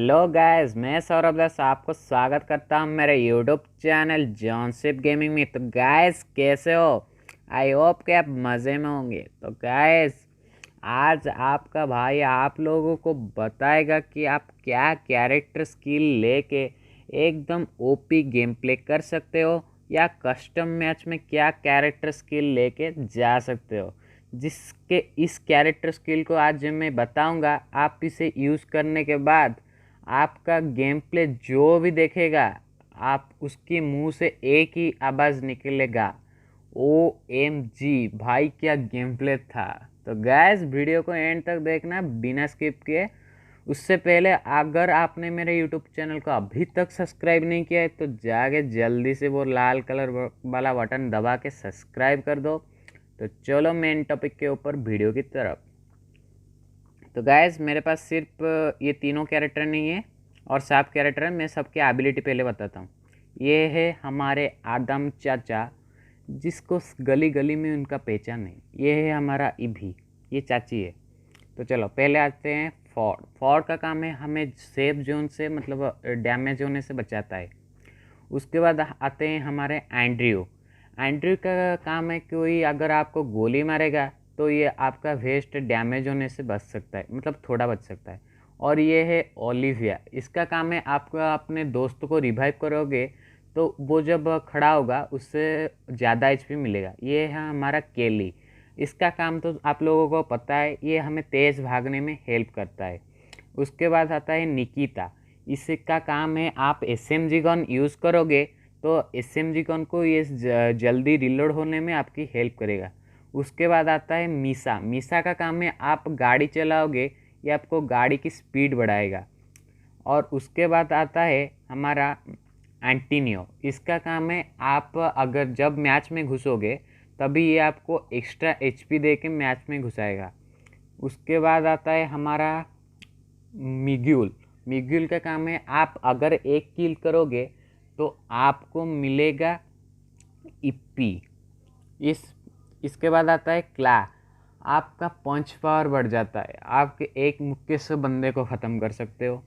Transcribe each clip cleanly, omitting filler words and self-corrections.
Hello guys, मैं सौरभ दास आपको स्वागत करता हूं मेरे यूट्यूब चैनल जॉनशिप गेमिंग में। तो गाइस, कैसे हो? आई होप कि आप मज़े में होंगे। तो गाइस, आज आपका भाई आप लोगों को बताएगा कि आप क्या कैरेक्टर स्किल लेके एकदम ओपी गेम प्ले कर सकते हो या कस्टम मैच में क्या कैरेक्टर स्किल लेके जा सकते हो। जिसके इस कैरेक्टर स्किल को आज मैं बताऊंगा। आप इसे यूज़ करने के बाद आपका गेम प्ले जो भी देखेगा, आप उसके मुंह से एक ही आवाज़ निकलेगा, OMG भाई क्या गेम प्ले था। तो गैस, वीडियो को एंड तक देखना बिना स्किप किए। उससे पहले अगर आपने मेरे यूट्यूब चैनल को अभी तक सब्सक्राइब नहीं किया है तो जाके जल्दी से वो लाल कलर वाला बटन दबा के सब्सक्राइब कर दो। तो चलो मेन टॉपिक के ऊपर, वीडियो की तरफ। तो गाइस, मेरे पास सिर्फ ये तीनों कैरेक्टर नहीं है और 7 कैरेक्टर है। मैं सबके एबिलिटी पहले बताता हूँ। ये है हमारे आदम चाचा, जिसको गली गली में उनका पहचान नहीं। ये है हमारा इभी, ये चाची है। तो चलो पहले आते हैं फॉर्ड। फॉर्ड का काम है हमें सेफ जोन से, मतलब डैमेज होने से बचाता है। उसके बाद आते हैं हमारे एंड्रयू। एंड्रयू का काम है कोई अगर आपको गोली मारेगा तो ये आपका वेस्ट डैमेज होने से बच सकता है, मतलब थोड़ा बच सकता है। और ये है ओलिविया। इसका काम है आपको अपने दोस्त को रिवाइव करोगे तो वो जब खड़ा होगा उससे ज़्यादा HP मिलेगा। ये है हमारा केली। इसका काम तो आप लोगों को पता है, ये हमें तेज़ भागने में हेल्प करता है। उसके बाद आता है निकिता। इसका काम है आप SMG गन यूज़ करोगे तो SMG गन को ये जल्दी रिलोड होने में आपकी हेल्प करेगा। उसके बाद आता है मीसा। मीसा का काम है आप गाड़ी चलाओगे, ये आपको गाड़ी की स्पीड बढ़ाएगा। और उसके बाद आता है हमारा एंटीनियो। इसका काम है आप अगर जब मैच में घुसोगे तभी ये आपको एक्स्ट्रा HP दे के मैच में घुसाएगा। उसके बाद आता है हमारा मिग्यूल। मिग्यूल का काम है आप अगर एक किल करोगे तो आपको मिलेगा इप्पी। इसके बाद आता है क्ला। आपका पंच पावर बढ़ जाता है, आपके एक मुक्के से बंदे को ख़त्म कर सकते हो।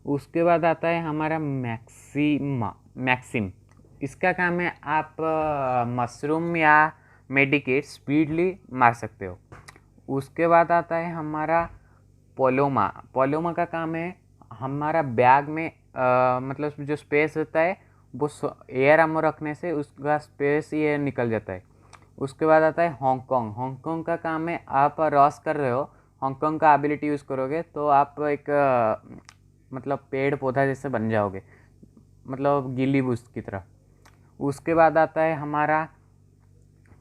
उसके बाद आता है हमारा मैक्सिम। इसका काम है आप मशरूम या मेडिकेट स्पीडली मार सकते हो। उसके बाद आता है हमारा पोलोमा। पोलोमा का काम है हमारा बैग में मतलब जो स्पेस होता है वो एयर आर्मर रखने से उसका स्पेस ये निकल जाता है। उसके बाद आता है हांगकांग। हांगकांग का काम है आप रॉस कर रहे हो, हांगकांग का एबिलिटी यूज़ करोगे तो आप एक मतलब पेड़ पौधा जैसे बन जाओगे, मतलब गिली बूस्ट की तरह। उसके बाद आता है हमारा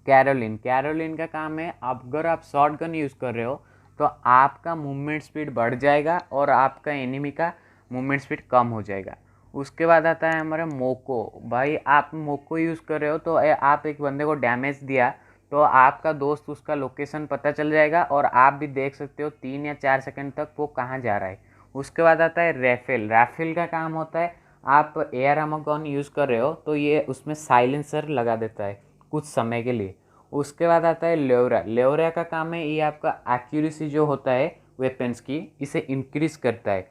कैरोलिन। कैरोलिन का काम है अगर आप शॉर्ट गन यूज़ कर रहे हो तो आपका मूवमेंट स्पीड बढ़ जाएगा और आपका एनिमी का मूवमेंट स्पीड कम हो जाएगा। उसके बाद आता है हमारा मोको। भाई आप मोको यूज़ कर रहे हो तो आप एक बंदे को डैमेज दिया तो आपका दोस्त उसका लोकेशन पता चल जाएगा और आप भी देख सकते हो 3 या 4 सेकंड तक वो कहाँ जा रहा है। उसके बाद आता है रैफेल। रैफेल का काम होता है आप एयर आर्मर गन यूज़ कर रहे हो तो ये उसमें साइलेंसर लगा देता है कुछ समय के लिए। उसके बाद आता है लेवरा। लेवरा का काम है ये आपका एक्यूरेसी जो होता है वेपन्स की, इसे इंक्रीज करता है।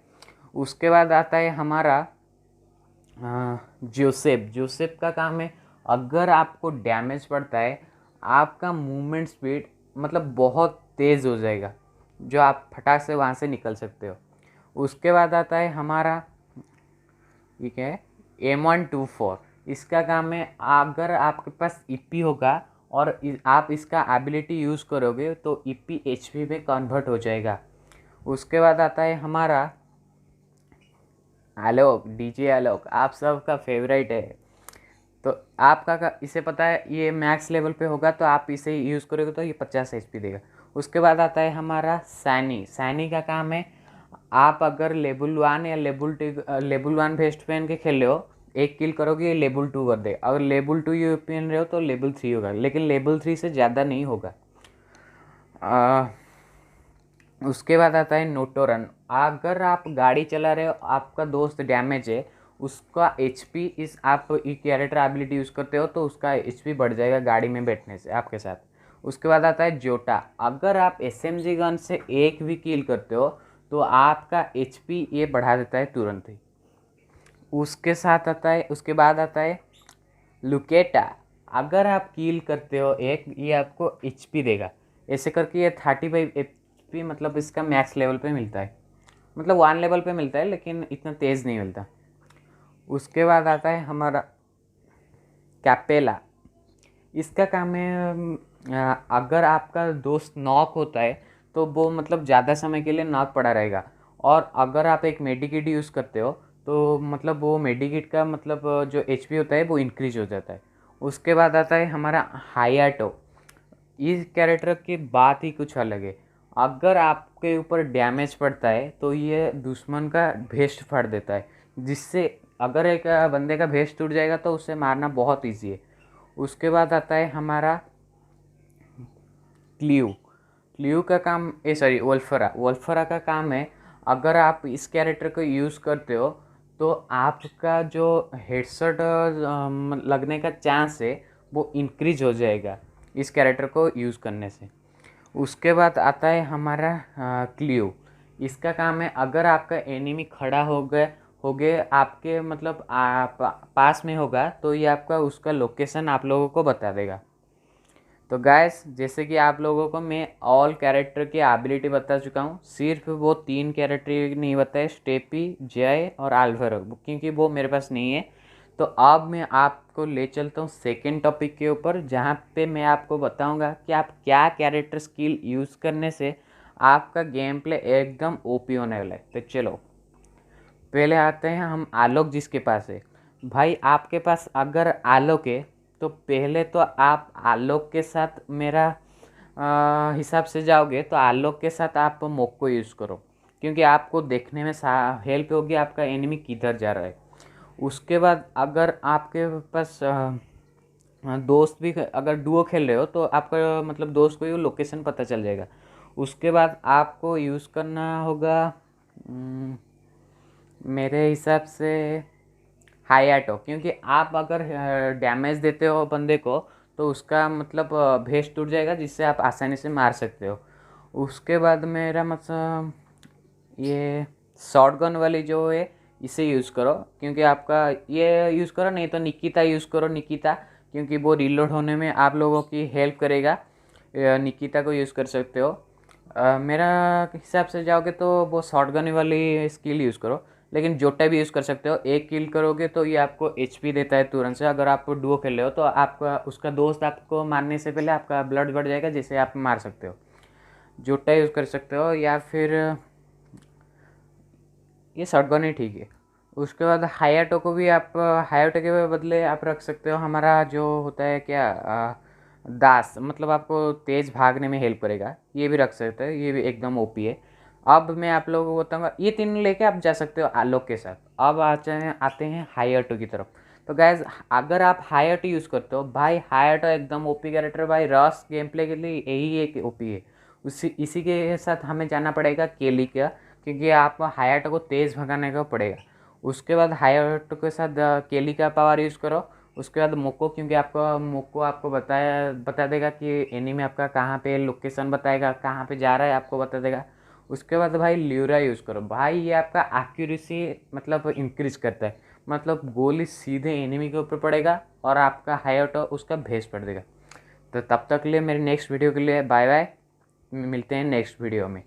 उसके बाद आता है हमारा जोसेफ। जोसेफ का काम है अगर आपको डैमेज पड़ता है आपका मूवमेंट स्पीड मतलब बहुत तेज़ हो जाएगा, जो आप फटाक से वहाँ से निकल सकते हो। उसके बाद आता है हमारा, ठीक है, M124। इसका काम है अगर आपके पास EP होगा और आप इसका एबिलिटी यूज़ करोगे तो EP HP में कन्वर्ट हो जाएगा। उसके बाद आता है हमारा आलोक। DJ आलोक आप सबका फेवरेट है। तो आपका इसे पता है ये मैक्स लेवल पे होगा तो आप इसे यूज़ करोगे तो ये 50 HP देगा। उसके बाद आता है हमारा सैनी। सैनी का काम है आप अगर लेवल 1 या लेवल 1 वेस्ट पहन के खेल रहे हो, एक किल करोगे ये लेवल 2 कर दे। अगर लेवल 2 ये पहन रहे हो तो लेवल 3 होगा, लेकिन लेवल 3 से ज़्यादा नहीं होगा। उसके बाद आता है नोटोरन। अगर आप गाड़ी चला रहे हो आपका दोस्त डैमेज है, उसका HP इस आप कैरेक्टर एबिलिटी यूज़ करते हो तो उसका HP बढ़ जाएगा गाड़ी में बैठने से आपके साथ। उसके बाद आता है जोटा। अगर आप SMG गन से एक भी किल करते हो तो आपका HP ये बढ़ा देता है तुरंत ही। उसके साथ आता है, उसके बाद आता है लुकेटा। अगर आप कील करते हो एक, ये आपको HP देगा। ऐसे करके ये 35 HP मतलब इसका मैक्स लेवल पे मिलता है, मतलब 1 लेवल पे मिलता है, लेकिन इतना तेज़ नहीं मिलता। उसके बाद आता है हमारा कैपेला। इसका काम है अगर आपका दोस्त नॉक होता है तो वो मतलब ज़्यादा समय के लिए नॉक पड़ा रहेगा, और अगर आप एक मेडिकेट यूज़ करते हो तो मतलब वो मेडिकेट का मतलब जो HP होता है वो इंक्रीज हो जाता है। उसके बाद आता है हमारा हायाटो। इस कैरेक्टर की बात ही कुछ अलग है। अगर आपके ऊपर डैमेज पड़ता है तो ये दुश्मन का भेष फाड़ देता है, जिससे अगर एक बंदे का भेष टूट जाएगा तो उसे मारना बहुत ईजी है। उसके बाद आता है हमारा क्लियो। क्लियो का काम वोल्फरा का काम है, अगर आप इस कैरेक्टर को यूज़ करते हो तो आपका जो हेडशॉट लगने का चांस है वो इंक्रीज हो जाएगा इस कैरेक्टर को यूज़ करने से। उसके बाद आता है हमारा क्लियो। इसका काम है अगर आपका एनिमी खड़ा हो गए आपके मतलब आप पास में होगा तो ये आपका उसका लोकेशन आप लोगों को बता देगा। तो गाइस, जैसे कि आप लोगों को मैं ऑल कैरेक्टर की एबिलिटी बता चुका हूँ, सिर्फ वो 3 कैरेक्टर नहीं बताए, स्टेपी, जय और आल्वारो, क्योंकि वो मेरे पास नहीं है। तो अब मैं आपको ले चलता हूँ सेकेंड टॉपिक के ऊपर, जहाँ पे मैं आपको बताऊँगा कि आप क्या कैरेक्टर स्किल यूज़ करने से आपका गेम प्ले एकदम OP होने वाला है। तो चलो पहले आते हैं हम आलोक जिसके पास है। भाई आपके पास अगर आलोक है तो पहले तो आप आलोक के साथ मेरा हिसाब से जाओगे तो आलोक के साथ आप मोक्को यूज़ करो, क्योंकि आपको देखने में हेल्प होगी आपका एनिमी किधर जा रहा है। उसके बाद अगर आपके पास दोस्त भी अगर डुओ खेल रहे हो तो आपका मतलब दोस्त को ये लोकेशन पता चल जाएगा। उसके बाद आपको यूज़ करना होगा मेरे हिसाब से हायाटो, क्योंकि आप अगर डैमेज देते हो बंदे को तो उसका मतलब भेष टूट जाएगा, जिससे आप आसानी से मार सकते हो। उसके बाद मेरा मतलब ये शॉटगन वाली जो है इसे यूज़ करो, क्योंकि आपका ये यूज़ करो, नहीं तो निकिता यूज़ करो, निकिता, क्योंकि वो रीलोड होने में आप लोगों की हेल्प करेगा। निकिता को यूज़ कर सकते हो। मेरा हिसाब से जाओगे तो वो शॉटगन वाली स्किल यूज़ करो, लेकिन जोटा भी यूज़ कर सकते हो। एक किल करोगे तो ये आपको HP देता है तुरंत से। अगर आप डुओ खेल रहे हो तो आपका उसका दोस्त आपको मारने से पहले आपका ब्लड बढ़ जाएगा, जिससे आप मार सकते हो। जोटा यूज़ कर सकते हो, या फिर ये शॉटगन ही ठीक है। उसके बाद हायाटो को भी आप हायाटो के बदले आप रख सकते हो हमारा जो होता है क्या दास, मतलब आपको तेज़ भागने में हेल्प करेगा, ये भी रख सकते हो, ये भी एकदम OP है। अब मैं आप लोगों को बताऊंगा, ये तीनों लेके आप जा सकते हो आलोक के साथ। अब आते हैं हायाटो की तरफ। तो गैस, अगर आप हायाटो यूज़ करते हो, भाई हायाटो एकदम OP कैरेक्टर, भाई रस गेम प्ले के लिए यही एक OP है। इसी के साथ हमें जाना पड़ेगा केली का, क्योंकि आप हायाटो को तेज़ भगाने का पड़ेगा। उसके बाद हायाटो के साथ केली का पावर यूज़ करो। उसके बाद मोको, क्योंकि आपका मोको आपको बता देगा कि एनिमी आपका कहाँ पे लोकेशन बताएगा, कहाँ पे जा रहा है आपको बता देगा। उसके बाद भाई ल्यूरा यूज़ करो। भाई ये आपका एक्यूरेसी मतलब इंक्रीज करता है, मतलब गोली सीधे एनिमी के ऊपर पड़ेगा और आपका हायाटो उसका भेस पड़ देगा। तो तब तक के लिए मेरे नेक्स्ट वीडियो के लिए बाय बाय, मिलते हैं नेक्स्ट वीडियो में।